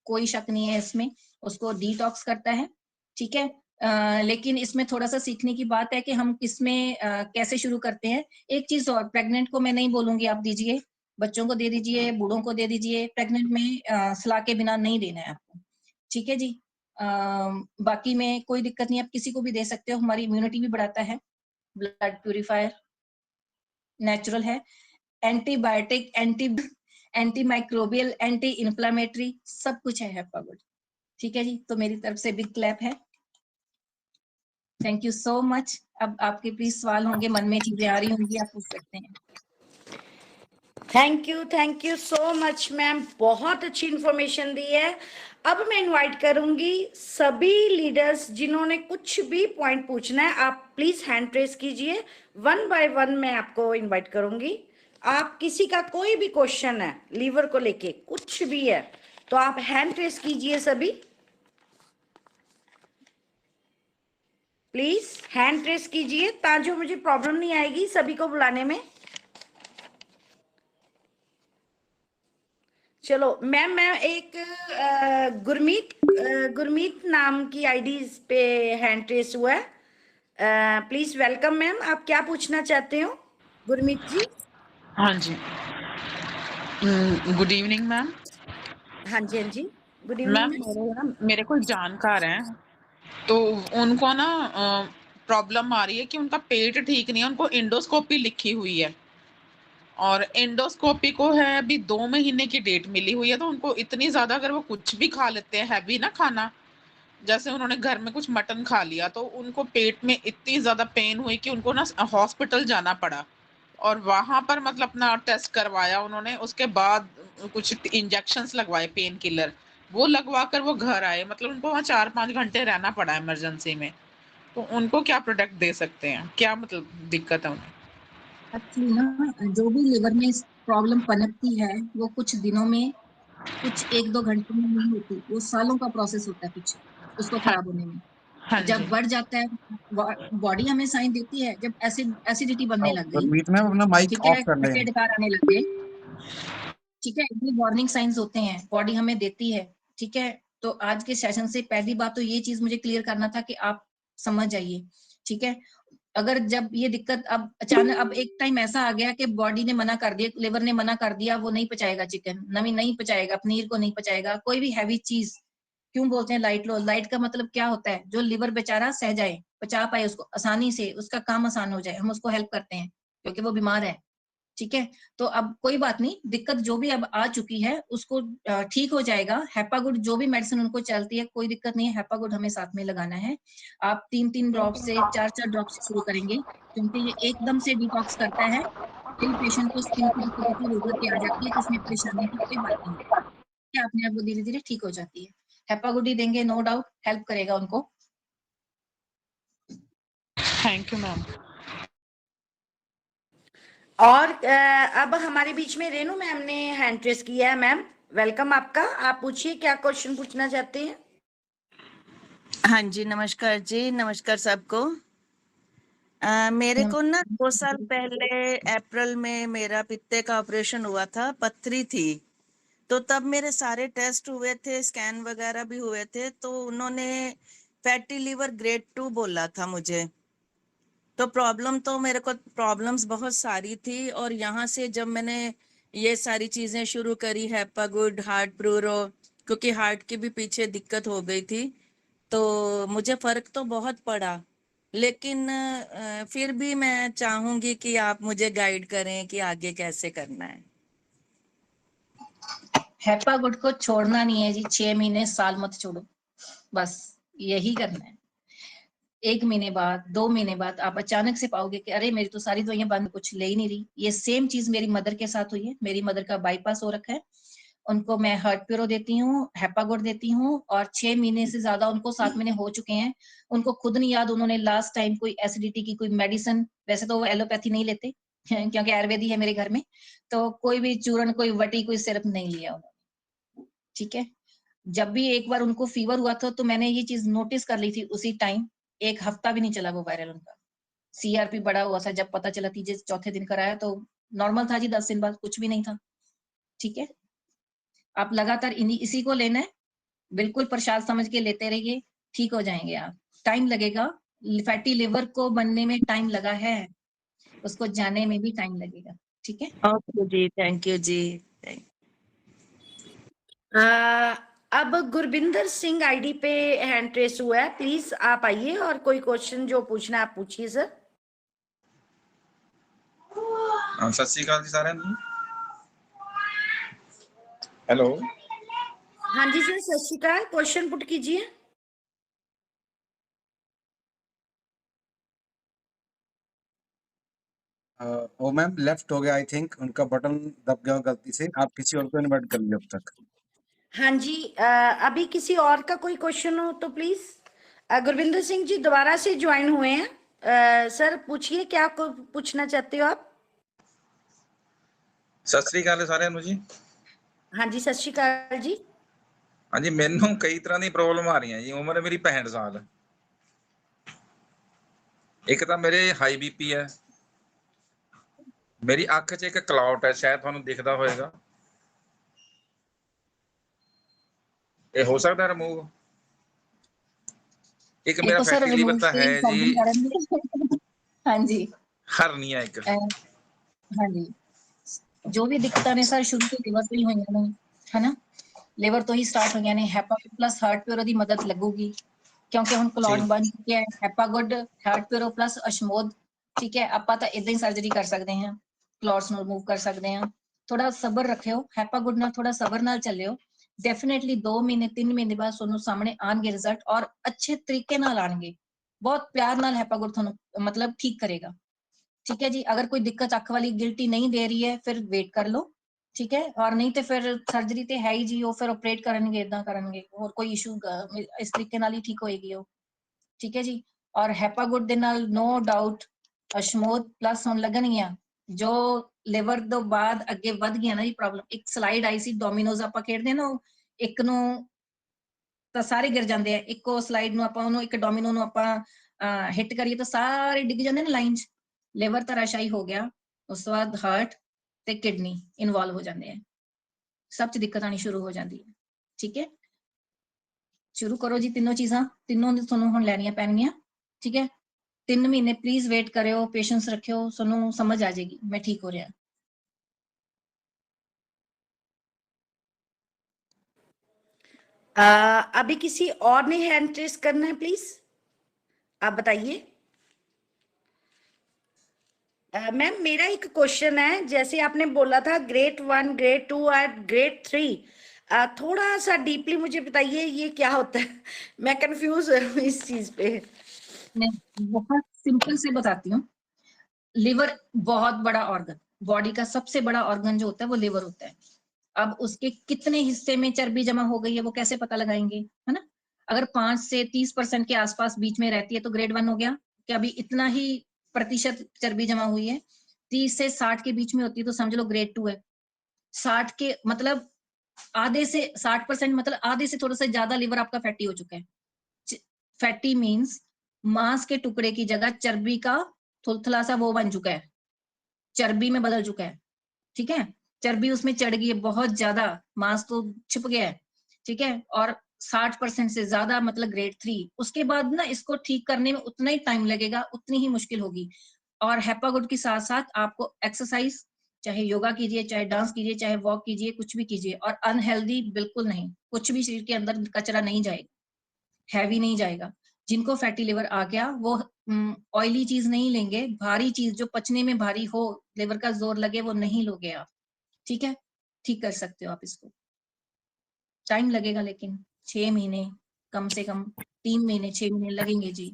कोई शक नहीं है इसमें, उसको डिटॉक्स करता है। ठीक है, लेकिन इसमें थोड़ा सा सीखने की बात है कि हम किसमें कैसे शुरू करते हैं। एक चीज और, प्रेग्नेंट को मैं नहीं बोलूंगी आप दीजिए, बच्चों को दे दीजिए, बूढ़ों को दे दीजिए, प्रेग्नेंट में सलाह के बिना नहीं देना है आपको। ठीक है जी, बाकी में कोई दिक्कत नहीं, आप किसी को भी दे सकते हो, हमारी इम्यूनिटी भी बढ़ाता है, ब्लड प्यूरिफायर नेचुरल है, antibiotic, anti microbial, anti inflammatory, सब कुछ है हेपागुड। ठीक है जी, तो मेरी तरफ से बिग क्लैप है। Thank you so much. अब आपके प्लीज सवाल होंगे, मन में चीजें आ रही होंगी, आप पूछ सकते हैं। Thank you so much ma'am, बहुत अच्छी इंफॉर्मेशन दी है। अब मैं इनवाइट करूंगी सभी लीडर्स जिन्होंने कुछ भी पॉइंट पूछना है, आप प्लीज हैंड रेस कीजिए, 1 बाय 1 मैं आपको इनवाइट करूंगी। आप किसी का कोई भी क्वेश्चन है लीवर को लेके कुछ भी है तो आप हैंड रेस कीजिए सभी, प्लीज हैंड रेस कीजिए ताकि मुझे प्रॉब्लम नहीं आएगी सभी को बुलाने में। चलो मैम, मैं एक गुरमीत नाम की आईडी पे हैंड रेस हुआ है, प्लीज वेलकम मैम, आप क्या पूछना चाहते हो गुरमीत जी? हाँ जी, गुड इवनिंग मैम। हाँ जी, हाँ जी, गुड मैम इवनिंग। मेरे कोई जानकार हैं, तो उनको ना प्रॉब्लम आ रही है कि उनका पेट ठीक नहीं है, उनको एंडोस्कोपी लिखी हुई है और एंडोस्कोपी को है अभी 2 महीने की डेट मिली हुई है। तो उनको इतनी ज्यादा, अगर वो कुछ भी खा लेते हैं हैवी ना खाना, जैसे उन्होंने घर में कुछ मटन खा लिया, तो उनको पेट में इतनी ज्यादा पेन हुई कि उनको ना हॉस्पिटल जाना पड़ा और वहां पर मतलब अपना टेस्ट करवाया उन्होंने। उसके बाद कुछ इंजेक्शंस लगवाए, पेन किलर, वो लगवा कर वो घर आए। मतलब उनको वहाँ 4-5 घंटे रहना पड़ा इमरजेंसी में। तो उनको क्या प्रोडक्ट दे सकते हैं, क्या मतलब दिक्कत है उन्हें? एक्चुअली ना, जो भी लिवर में प्रॉब्लम पनपती है, वो कुछ दिनों में, कुछ 1-2 घंटों में नहीं होती, वो सालों का प्रोसेस होता है कुछ उसको हाँ, खराब होने में। हाँ जी। जब बढ़ जाता है, बॉडी हमें साइन देती है, जब एसिडिटी बनने लग गई, मीट में अपना माइक ठीक है, ऑफ कर खट्टे लें। डकार आने लग गए, ठीक है, ये वार्निंग साइंस होते हैं, बॉडी हमें देती है। ठीक है, तो आज के सेशन से पहली बात तो ये चीज मुझे क्लियर करना था कि आप समझ जाइए। ठीक है, अगर जब ये दिक्कत अब अचानक, अब एक टाइम ऐसा आ गया कि बॉडी ने मना कर दिया, लिवर ने मना कर दिया, वो नहीं पचाएगा चिकन, नमी नहीं पचाएगा, पनीर को नहीं पचाएगा, कोई भी हैवी चीज। क्यों बोलते हैं लाइट लो? लाइट का मतलब क्या होता है? जो लिवर बेचारा सह जाए, पचा पाए, उसको आसानी से, उसका काम आसान हो जाए, हम उसको हेल्प करते हैं क्योंकि वो बीमार है। ठीक है, तो अब कोई बात नहीं, दिक्कत जो भी अब आ चुकी है उसको ठीक हो जाएगा। हेपागुड जो भी मेडिसिन उनको चलती है, कोई दिक्कत नहीं है, हेपागुड हमें साथ में लगाना है। आप 3-3 ड्रॉप से, 4-4 ड्रॉप से शुरू करेंगे, क्योंकि ये एकदम से डिटॉक्स करता है। कई पेशेंट को स्किन की दिक्कत होती है, रोगर पे आ जाती है, तो उसमें परेशानी की कोई बात नहीं है, अपने आप वो धीरे धीरे ठीक हो जाती है। हेपागुड ही देंगे, नो डाउट हेल्प करेगा उनको। Thank you ma'am. और अब हमारे बीच में रेनू मैम ने हैंड रेस किया है, मैम वेलकम आपका, आप पूछिए क्या क्वेश्चन पूछना चाहते हैं। हाँ जी, नमस्कार जी, नमस्कार सबको। मेरे को ना 2 साल पहले अप्रैल में मेरा पित्ते का ऑपरेशन हुआ था, पथरी थी। तो तब मेरे सारे टेस्ट हुए थे, स्कैन वगैरह भी हुए थे, तो उन्होंने फैटी लीवर ग्रेड 2 बोला था मुझे। तो मेरे को प्रॉब्लम्स बहुत सारी थी, और यहाँ से जब मैंने ये सारी चीजें शुरू करी, हेपागुड, हार्ट प्रूरो, क्योंकि हार्ट की भी पीछे दिक्कत हो गई थी, तो मुझे फर्क तो बहुत पड़ा, लेकिन फिर भी मैं चाहूंगी कि आप मुझे गाइड करें कि आगे कैसे करना है। हेपागुड को छोड़ना नहीं है जी, 6 महीने साल मत छोड़ो, बस यही करना है। 1 महीने बाद 2 महीने बाद आप अचानक से पाओगे कि अरे मेरी तो सारी दवाइयां बंद, कुछ ले ही नहीं रही। ये सेम चीज मेरी मदर के साथ हुई है। मेरी मदर का बाईपास हो रखा है, उनको मैं हर्ट प्यूरो देती हूँ, हेपागुड देती हूँ, और 6 महीने से ज्यादा उनको 7 महीने हो चुके हैं। उनको खुद नहीं याद उन्होंने लास्ट टाइम कोई एसिडिटी की कोई मेडिसिन, वैसे तो वो एलोपैथी नहीं लेते क्योंकि आयुर्वेदी है मेरे घर में, तो कोई भी चूर्ण, कोई वटी, कोई सिरप नहीं लिया उन्होंने। ठीक है, जब भी एक बार उनको फीवर हुआ था तो मैंने ये चीज नोटिस कर ली थी उसी टाइम। 1 हफ्ता भी नहीं चला वो वायरल उनका, सीआरपी बढ़ा हुआ था। जब पता चला तीसरे चौथे दिन कराया तो नॉर्मल था जी, 10 दिन बाद कुछ भी नहीं था। ठीक है, आप लगातार इसी को लेना है, बिल्कुल प्रसाद समझ के लेते रहिए, ठीक हो जाएंगे आप। टाइम लगेगा, फैटी लिवर को बनने में टाइम लगा है, उसको जाने में भी टाइम लगेगा। ठीक है, ओके जी, थैंक यू जी। अब गुरबिंदर सिंह आईडी पे हैंड रेस हुआ है, प्लीज आप आइए और कोई क्वेश्चन जो पूछना है आप पूछिए सर। सत श्री अकाल जी साਰਿਆਂ ਨੂੰ। हेलो, हाँ जी सर, सत श्री अकाल, क्वेश्चन पुट कीजिए। वो मैम लेफ्ट हो गया, आई थिंक उनका बटन दब गया गलती से। आप किसी और को इनवाइट कर लीजिए अब तक। हाँ जी, अभी किसी और का कोई क्वेश्चन हो तो प्लीज। गुरविंदर सिंह जी दोबारा से ज्वाइन हुए हैं, सर पूछिए क्या पूछना चाहते हो आप। सत श्री अकाल ਸਾਰਿਆਂ ਨੂੰ ਜੀ। हाँ जी, सत श्री अकाल जी। ਹਾਂਜੀ, ਮੈਨੂੰ ਕਈ ਤਰ੍ਹਾਂ ਦੀ ਪ੍ਰੋਬਲਮ ਆ ਰਹੀਆਂ ਜੀ। ਉਮਰ ਮੇਰੀ 65 ਸਾਲ। ਇੱਕ ਤਾਂ ਮੇਰੇ ਹਾਈ ਬੀਪੀ ਹੈ, ਮੇਰੀ ਅੱਖ 'ਚ ਇੱਕ ਕਲੌਟ ਹੈ, ਸ਼ਾਇਦ ਤੁਹਾਨੂੰ ਦਿਖਦਾ ਹੋਵੇਗਾ। ਇਹ ਹੋ ਸਕਦਾ ਰਿਮੂਵ? ਇੱਕ ਮੇਰਾ तो सर फैटी लीवर रिमूव ਤਾਂ से है जी, सर्जरी करेंगे हाँ जी, हरनिया एक। हाँ जी, जो भी दिक्कत ने सर शुरू ਤੋਂ ਲਿਵਰ ਤੋਂ ਹੀ ਹੋਈਆਂ ਨੇ, ਹਨਾ। ਲਿਵਰ ਤੋਂ ਹੀ ਸਟਾਰਟ ਹੋਈਆਂ ਨੇ। ਹੈਪਾਗੁਡ ਪਲੱਸ ਹਾਰਟ ਪਿਓਰੋ ਦੀ ਮਦਦ ਲੱਗੂਗੀ, ਕਿਉਂਕਿ ਹੁਣ ਕਲੌਟ ਬਣ ਚੁੱਕਿਆ ਹੈ। ਹੈਪਾਗੁਡ, ਹਾਰਟ ਪਿਓਰੋ ਪਲੱਸ ਅਸ਼ਮੋਦ, ਠੀਕ ਹੈ। ਆਪਾਂ ਤਾਂ ਇਦਾਂ ਹੀ ਸਰਜਰੀ ਕਰ ਸਕਦੇ ਹਾਂ, ਕਲੌਟਸ ਨੂੰ ਰਿਮੂਵ ਕਰ ਸਕਦੇ ਹਾਂ। ਥੋੜਾ ਸਬਰ ਰੱਖਿਓ, ਹੈਪਾਗੁਡ ਨਾਲ ਥੋੜਾ ਸਬਰ ਨਾਲ ਚੱਲਿਓ। डेफिनेटली 2 महीने 3 महीने बाद ਤੁਹਾਨੂੰ ਸਾਹਮਣੇ ਆਣਗੇ ਰਿਜ਼ਲਟ, ਔਰ ਅੱਛੇ ਤਰੀਕੇ ਨਾਲ ਆਣਗੇ। ਬਹੁਤ ਪਿਆਰ ਨਾਲ ਹੈਪਾਗੁਡ ਤੁਹਾਨੂੰ मतलब ठीक करेगा। ठीक है जी, अगर कोई दिक्कत अख वाली गिल्टी नहीं दे रही है फिर वेट कर लो, ठीक है। और नहीं तो फिर सर्जरी तो है ही जी, वो फिर ऑपरेट करेंगे, इदा करेंगे, और कोई इशू इस तरीके नाल ही ठीक होएगी वो। ठीक है जी, और हैपागुड दे नाल नो डाउट अशमोद प्लस हुण लगणगियां जो लिवर तो बाद अगे वध गया ना जी प्रॉब्लम। एक स्लाइड आई सी डोमिनोज आपां खेडदे ना, एक नूं ਤਾਂ ਸਾਰੇ ਗਿਰ ਜਾਂਦੇ ਆ, ਇੱਕੋ ਸਲਾਈਡ ਨੂੰ ਆਪਾਂ ਉਹਨੂੰ ਇੱਕ ਡੋਮਿਨੋ ਨੂੰ ਆਪਾਂ ਹਿੱਟ ਕਰੀਏ ਤਾਂ ਸਾਰੇ ਡਿੱਗ ਜਾਂਦੇ ਨੇ ਲਾਈਨ 'ਚ। ਲਿਵਰ ਧਰਾਸ਼ਾਈ ਹੋ ਗਿਆ, ਉਸ ਤੋਂ ਬਾਅਦ ਹਾਰਟ ਤੇ ਕਿਡਨੀ ਇਨਵੋਲਵ ਹੋ ਜਾਂਦੇ ਆ, ਸਭ 'ਚ ਦਿੱਕਤ ਆਣੀ ਸ਼ੁਰੂ ਹੋ ਜਾਂਦੀ ਹੈ। ਠੀਕ ਹੈ, ਸ਼ੁਰੂ ਕਰੋ ਜੀ, ਤਿੰਨੋਂ ਚੀਜ਼ਾਂ, ਤਿੰਨੋਂ ਤੁਹਾਨੂੰ ਹੁਣ ਲੈਣੀਆਂ ਪੈਣਗੀਆਂ। ਠੀਕ ਹੈ, 3 ਮਹੀਨੇ ਪਲੀਜ਼ ਵੇਟ ਕਰਿਓ, ਪੇਸ਼ੈਂਸ ਰੱਖਿਓ, ਤੁਹਾਨੂੰ ਸਮਝ ਆ ਜਾਏਗੀ ਮੈਂ ਠੀਕ ਹੋ ਰਿਹਾ। अभी किसी और ने हैंड रेस करना है, प्लीज आप बताइए। मैम मेरा एक क्वेश्चन है, जैसे आपने बोला था ग्रेड 1, ग्रेड 2 और ग्रेड 3, थोड़ा सा डीपली मुझे बताइए ये क्या होता है, मैं कंफ्यूज हूँ इस चीज पे। मैं बहुत सिंपल से बताती हूँ। लिवर बहुत बड़ा ऑर्गन, बॉडी का सबसे बड़ा ऑर्गन जो होता है वो लिवर होता है। अब उसके कितने हिस्से में चर्बी जमा हो गई है वो कैसे पता लगाएंगे, है ना। अगर 5 से 30% के आसपास बीच में रहती है तो ग्रेड 1 हो गया, कि अभी इतना ही प्रतिशत चर्बी जमा हुई है। 30 से 60 के बीच में होती है तो समझ लो ग्रेड 2 है। 60 के मतलब आधे से 60% मतलब आधे से थोड़ा सा ज्यादा लिवर आपका फैटी हो चुका है। फैटी मीन्स मांस के टुकड़े की जगह चर्बी का थुलथुला सा वो बन चुका है, चर्बी में बदल चुका है। ठीक है, चर्बी उसमें चढ़ गई है बहुत ज्यादा, मांस तो छिप गया है। ठीक है, और 60% से ज्यादा मतलब ग्रेड 3। उसके बाद ना इसको ठीक करने में उतना ही टाइम लगेगा, उतनी ही मुश्किल होगी। और हेपागुड के साथ साथ आपको एक्सरसाइज, चाहे योगा कीजिए, चाहे डांस कीजिए, चाहे वॉक कीजिए, कुछ भी कीजिए, और अनहेल्दी बिल्कुल नहीं, कुछ भी शरीर के अंदर कचरा नहीं जाएगा। हैवी नहीं जाएगा। जिनको फैटी लिवर आ गया वो ऑयली चीज नहीं लेंगे, भारी चीज जो पचने में भारी हो, लिवर का जोर लगे, वो नहीं लोगे आप। ठीक है, ठीक कर सकते हो आप इसको। टाइम लगेगा लेकिन 6 महीने, कम से कम 3 महीने 6 महीने लगेंगे जी।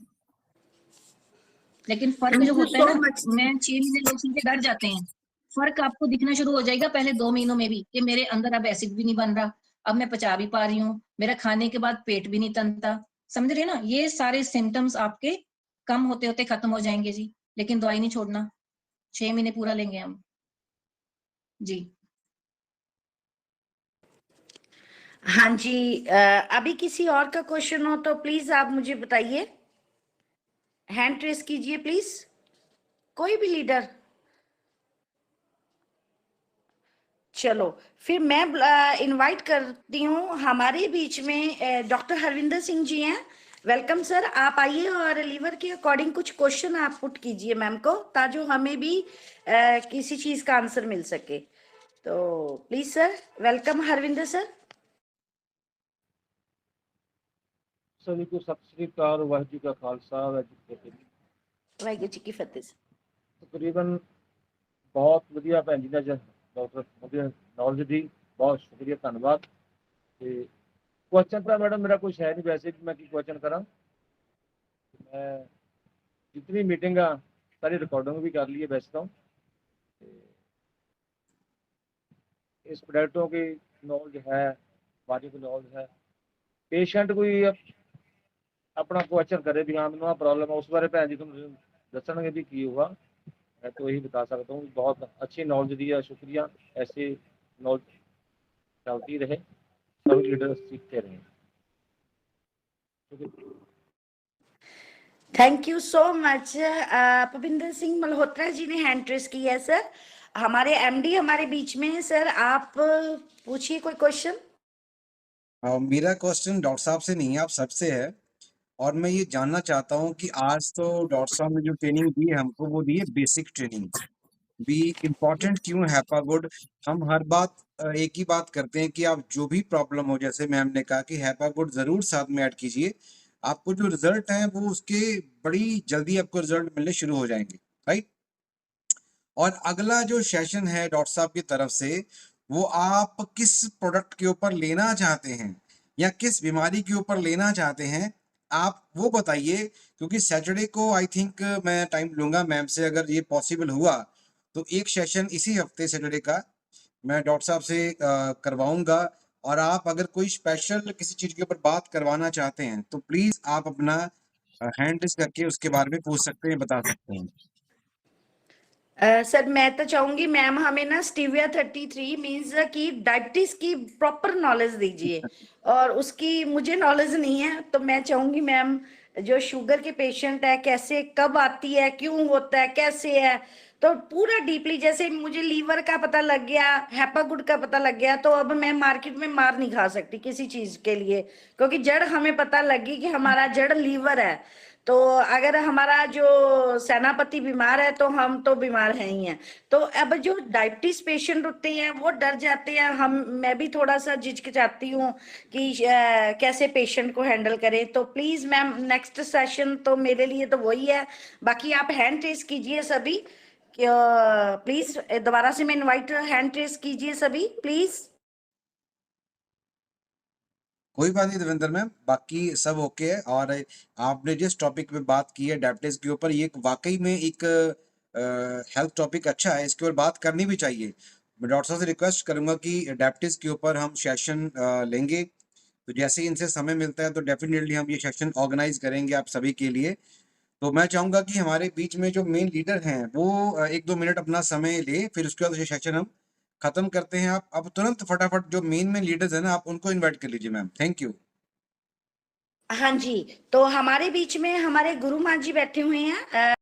लेकिन फर्क Thank जो you होता है so ना, much. मैं 6 महीने लोग सुन के डर जाते हैं, फर्क आपको दिखना शुरू हो जाएगा पहले 2 महीनों में भी, कि मेरे अंदर अब एसिड भी नहीं बन रहा, अब मैं पचा भी पा रही हूँ, मेरा खाने के बाद पेट भी नहीं तनता। समझ रहे ना, ये सारे सिम्टम्स आपके कम होते होते खत्म हो जाएंगे जी। लेकिन दवाई नहीं छोड़ना, 6 महीने पूरा लेंगे हम जी। हाँ जी, अभी किसी और का क्वेश्चन हो तो प्लीज आप मुझे बताइए, हैंड रेस कीजिए प्लीज, कोई भी लीडर। चलो फिर मैं इनवाइट करती हूँ हमारे बीच में डॉक्टर हरविंदर सिंह जी हैं। वेलकम सर, आप आइए और लीवर के अकॉर्डिंग कुछ क्वेश्चन आप पुट कीजिए मैम को, ताकि हमें भी किसी चीज का आंसर मिल सके। तो please sir, welcome Harvinder sir. सभी को सत श्री अकाल, वाहिगुरू जी का खालसा वाहिगुरू जी की फतेह। वाहिगुरू जी की फतेह। तकरीबन बहुत ਵਧੀਆ ਭੈਣ ਜੀ ਦਾ ਡਾਕਟਰ ਵਧੀਆ ਨੌਲੇਜ ਦੀ, ਬਹੁਤ ਸ਼ੁਕਰੀਆ, ਧੰਨਵਾਦ। ਤੇ ਕੁਐਸਚਨ ਤਾਂ ਮੈਡਮ ਮੇਰਾ ਕੁਝ ਹੈ ਨਹੀਂ, ਵੈਸੇ ਵੀ ਮੈਂ ਕੀ ਕੁਐਸਚਨ ਕਰਾਂ। ਮੈਂ ਜਿਤਨੀ ਮੀਟਿੰਗ ਆ ਸਾਰੀ ਰਿਕਾर्डिंग भी कर ली है वैसे तो। इस प्रोडक्टों की नॉलेज है, बाकी की नॉलेज है। पेशेंट कोई अपना क्वेश्चन करे भी हाँ मैंने प्रॉब्लम है, उस बारे भैन जी तुम दसणगे भी की हुआ, मैं तो यही बता सकता हूँ। बहुत अच्छी नॉलेज दी है, शुक्रिया। ऐसे नॉलेज चलती रहे, सभी लीडर सीखते रहे। Thank you so much. Bhupinder Singh Malhotra ji ने हैंड रेस की है सर, हमारे एमडी हमारे बीच में है सर, आप पूछिए कोई क्वेश्चन। मेरा क्वेश्चन डॉक्टर साहब से नहीं है, आप सबसे है। और मैं ये जानना चाहता हूँ कि आज तो डॉक्टर साहब ने जो ट्रेनिंग दी है हमको, वो दी है बेसिक ट्रेनिंग। भी इम्पोर्टेंट क्यों है हैपागुड? हम हर बात एक ही बात करते हैं कि आप जो भी प्रॉब्लम हो, जैसे मैम ने कहा कि हैपागुड जरूर साथ में ऐड कीजिए, आपको जो रिजल्ट है वो उसके बड़ी जल्दी आपको रिजल्ट मिलने शुरू हो जाएंगे, राइट। और अगला जो सेशन है डॉक्टर साहब की तरफ से, वो आप किस प्रोडक्ट के ऊपर लेना चाहते हैं या किस बीमारी के ऊपर लेना चाहते हैं, आप वो बताइए। क्योंकि सैटरडे को आई थिंक मैं टाइम लूंगा मैम से, अगर ये पॉसिबल हुआ तो एक सेशन इसी हफ्ते सैटरडे का मैं डॉक्टर साहब से करवाऊंगा। और आप अगर कोई स्पेशल किसी चीज के ऊपर बात करवाना चाहते हैं तो प्लीज आप अपना हैंड रेस करके उसके बारे में पूछ सकते हैं, बता सकते हैं। सर मैं तो चाहूंगी मैम हमें ना स्टीविया 33 मीन्स की डायबिटीज की प्रॉपर नॉलेज दीजिए, और उसकी मुझे नॉलेज नहीं है, तो मैं चाहूंगी मैम जो शुगर के पेशेंट है, कैसे कब आती है, क्यों होता है, कैसे है, तो पूरा डीपली। जैसे मुझे लीवर का पता लग गया, हैपागुड का पता लग गया, तो अब मैं मार्केट में मार नहीं खा सकती किसी चीज के लिए, क्योंकि जड़ हमें पता लगी कि हमारा जड़ लीवर है। तो अगर हमारा जो सेनापति बीमार है तो हम तो बीमार हैं ही हैं। तो अब जो डायबिटीज पेशेंट होते हैं वो डर जाते हैं, मैं भी थोड़ा सा झिझकिचाती हूँ कि कैसे पेशेंट को हैंडल करें। तो प्लीज मैम नेक्स्ट सेशन तो मेरे लिए तो वही है। बाकी आप हैंड रेस कीजिए सभी, प्लीज दोबारा से मैं इनवाइट, हैंड रेस कीजिए सभी प्लीज। कोई बात नहीं देवेंद्र मैम, बाकी सब ओके है। और आपने जिस टॉपिक पे बात की है डायबिटीज के ऊपर, ये वाकई में एक हेल्थ टॉपिक अच्छा है, इसके ऊपर बात करनी भी चाहिए। मैं डॉक्टर साहब से रिक्वेस्ट करूंगा कि डायबिटीज के ऊपर हम सेशन लेंगे, तो जैसे ही इनसे समय मिलता है तो डेफिनेटली हम ये सेशन ऑर्गेनाइज करेंगे आप सभी के लिए। तो मैं चाहूंगा कि हमारे बीच में जो मेन लीडर हैं वो 1-2 मिनट अपना समय ले, फिर उसके बाद ये सेशन हम खत्म करते हैं। आप अब तुरंत फटाफट जो मेन लीडर्स हैं ना, आप उनको इनवाइट कर लीजिए मैम। Thank you. हाँ जी, तो हमारे बीच में हमारे गुरु माँ जी बैठे हुए हैं।